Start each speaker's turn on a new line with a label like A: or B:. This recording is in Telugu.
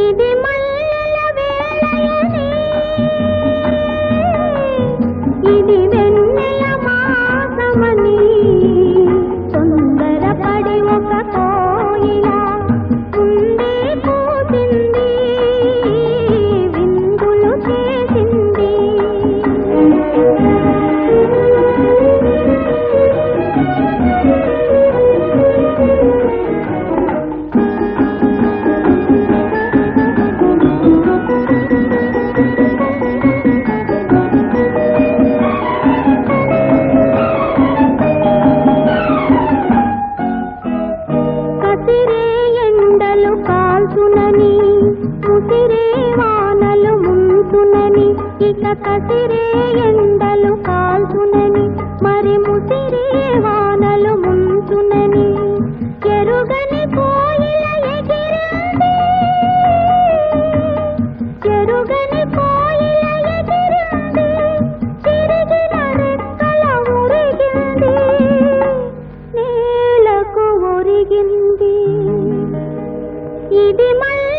A: ఇది మల్లెల వేళయని ఇది వెన్నెల మాసమని తొందరపడి ఒక కోయిల ఉండే కూసింది విందులు చేసింది కాల్చునని ముసిరే వానలు ముంచునని ఇక కసిరే ఎండలు కాల్చునని మరి ముసిరే వానలు ముంచునని ఎరుగని కోయిల ఎగిరింది ఎరుగని కోయిల ఎగిరింది తిరిగిన రెక్కల ఉరిగింది నేలకు ఒరిగింది ఇది మల్ల